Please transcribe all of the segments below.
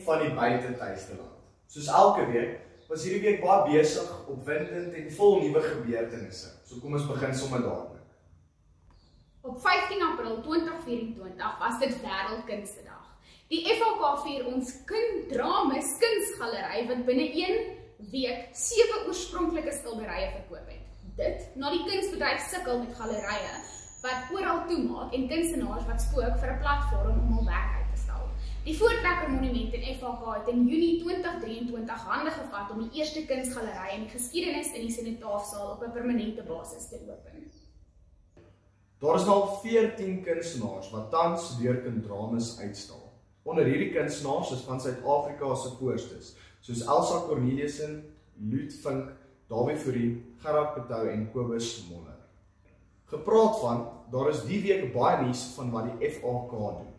van die buitetuiste land. Soos elke week, was hierdie week baie besig, opwindend en vol nuwe gebeurtenisse. So kom ons begin sommer dadelik. Op 15 April 2024 was dit Wêreldkunstedag. Die FHK vier ons Kinddramas kunsgalery wat binne 1 week 7 oorspronklike skilderye verkoop het. Dit na die kunsbedryf sukkel met galerye wat oral toemaak en kunstenaars wat spook vir 'n platform om hul werk uit te stal. Die Voortrekker Monument in FHK het in Junie 2023 hande gevat om die eerste kunsgalery in die geskiedenis in die Sinotaafsaal op 'n permanente basis te open. Daar is nou 14 kunstenaars wat tans deur Kinddramas uitstal. Onder hierdie kunstenaars is van Suid-Afrika se voorstes, soos Elsa Corneliussen, Luut Vink, Dawie Fourie, Gerard Petau en Kobus Moller. Gepraat van, daar is die week baie nuus van wat die FHK doen.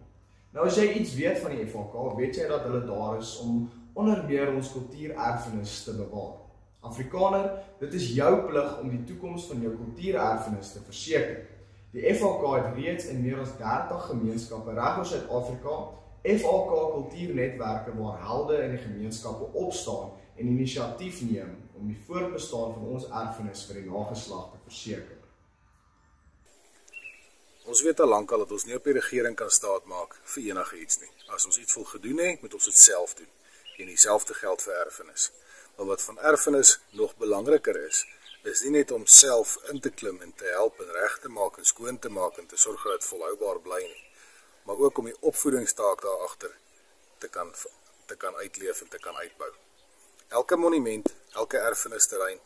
Nou as jy iets weet van die FHK, weet jy dat hulle daar is om onder meer ons kultuurerfenis te bewaar. Afrikaner, dit is jou plig om die toekoms van jou kultuurerfenis te verseker. Die FHK het reeds in meer as 30 gemeenskappe reg oor Suid-Afrika FHK kultuurnetwerke waar helde in die gemeenskappe opstaan en inisiatief neem om die voortbestaan van ons erfenis vir die nageslag te verseker. Ons weet al lankal dat ons nie op die regering kan staatmaak vir enige iets nie. As ons iets wil gedoen het, moet ons dit self doen. En dieselfde geld vir erfenis. Maar wat van erfenis nog belangriker is nie net om self in te klim en te help en reg te maak en skoon te maak en te sorg dat dit volhoubaar bly nie. Maar ook om die opvoedingstaak daarachter te kan uitleef en te kan uitbou. Elke monument, elke erfenisterrein,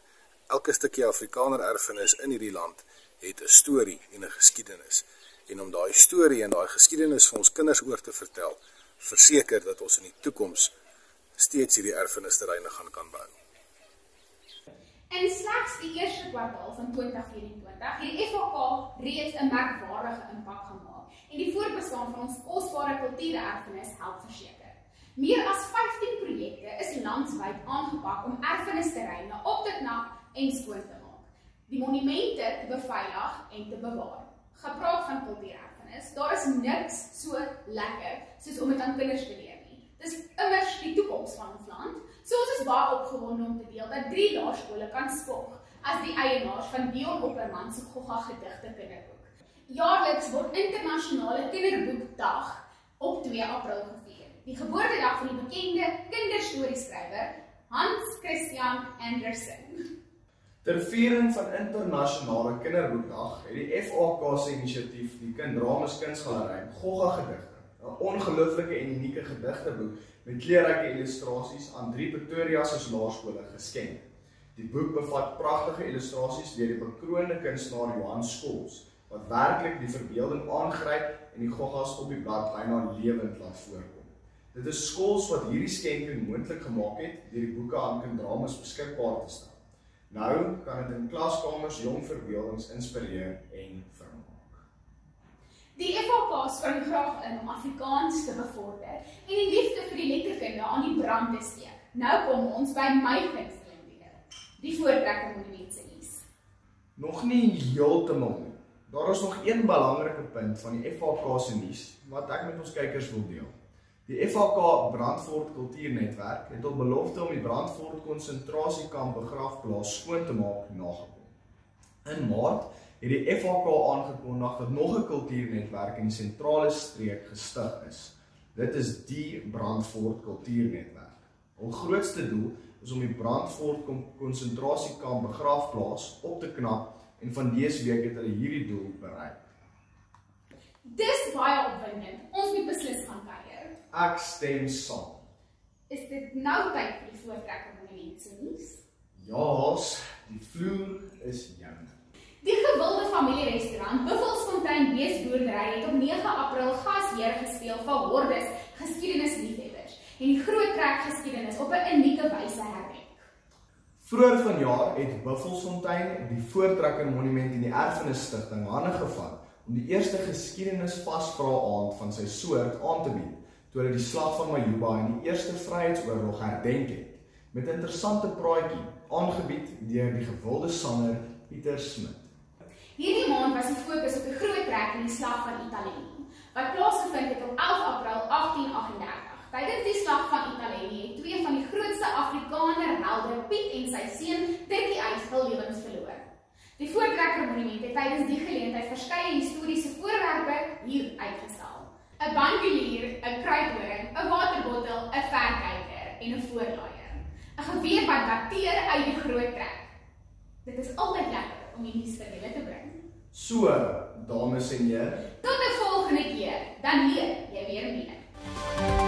elke stukkie Afrikaner erfenis in hierdie land het 'n storie en 'n geskiedenis. En om daai storie en daai geskiedenis vir ons kinders oor te vertel, verseker dat ons in die toekoms steeds hierdie erfenisterreine kan bou. In slegs die eerste kwartaal van 2024 het die FHK reeds 'n merkwaardige impak gemaak en die voortbestaan van ons kosbare kultuurerfenis help verseker. Meer as 15 projekte is landwyd aangepak om erfenisterreine op te knap en skoon te maak, die monumente te beveilig en te bewaar. Gepraat van kultuurerfenis, daar is niks so lekker soos om dit aan kinders te leer nie. Dis immers die toekoms van ons land. So ons is baie opgewonde om te deel dat 3 laerskole kan spog as die eienaars van Dion Opperman se Gogga gedigte kinderboek. Jaarliks word internasionale kinderboekdag op 2 April gevier. Die geboortedag van die bekende kinderstorieskrywer Hans Christian Andersen. Ter viering van internasionale kinderboekdag het die FHK se inisiatief die Kinddramas kunsgalery Gogga gedigte, 'n ongelooflike en unieke gedigteboek met kleurryke illustrasies aan 3 Pretoria se laerskole geskenk. Die boek bevat pragtige illustrasies deur die bekroonde kunstenaar Johan Scholz, wat werklik die verbeelding aangryp en die Goggas op die blad byna lewend laat voorkom. Dit is Scholz wat hierdie skenking moontlik gemaak het deur die boeke aan Kinddramas beskikbaar te stel. Nou kan dit in klaskamers jong verbeeldings inspireer en vermaak. Die FHK spring graag in om Afrikaans te bevorder en die liefde vir die letterkunde aan die brand te steek. Nou kom ons by my gunsteling weer, die Voortrekker Monument se nuus. Nog nie heeltemal nie. Daar is nog een belangrike punt van die FHK se nuus wat ek met ons kykers wil deel. Die FHK Brandfort Kultuurnetwerk het op belofte om die Brandfort konsentrasiekamp begraafplaas skoon te maak nagekom. In Maart het die FHK aangekondig dat nog 'n kultuurnetwerk in die sentrale streek gestig is. Dit is die Brandfort Kultuurnetwerk. Hul grootste doel is om die Brandfort konsentrasiekamp begraafplaas op te knap en van dese week het hulle hierdie doel bereik. Dis baie opwindend. Ons moet beslis gaan kuier. Ek stem saam. Is dit nou tyd vir die Voortrekker Monument se nuus? Ja, die vloer is joune. Die gewilde familierestaurant Buffelsfontein Beesboerdery het op 9 April gasheer gespeel vir hordes geskiedenisliefhebbers en die groot trek geskiedenis op 'n unieke wyse herdenk. Vroeër vanjaar het Buffelsfontein die Voortrekker Monument en die Erfenisstigting hande gevat om die eerste geskiedenisvasvra-aand van sy soort aan te bied, toe hulle die slag van Majuba en die eerste Vryheidsoorlog herdenk het, met 'n interessante praatjie aangebied deur die gewilde sanger Pieter Smit. Hierdie maand was die fokus op die groot trek in die slag van Italië, wat plaasgevind het op 11 April 1838. Tydens die slag van tydens die geleentheid verskeie historiese voorwerpe hier uitgestal. 'n Bandolier, 'n kruithoring, 'n waterbottel, 'n verkyker en 'n voorlaaier. 'n Geweer wat dateer uit die groot trek. Dit is altyd lekker om die nuus vir julle te bring. So, dames en here, Tot 'n volgende keer, dan leer jy weer meer.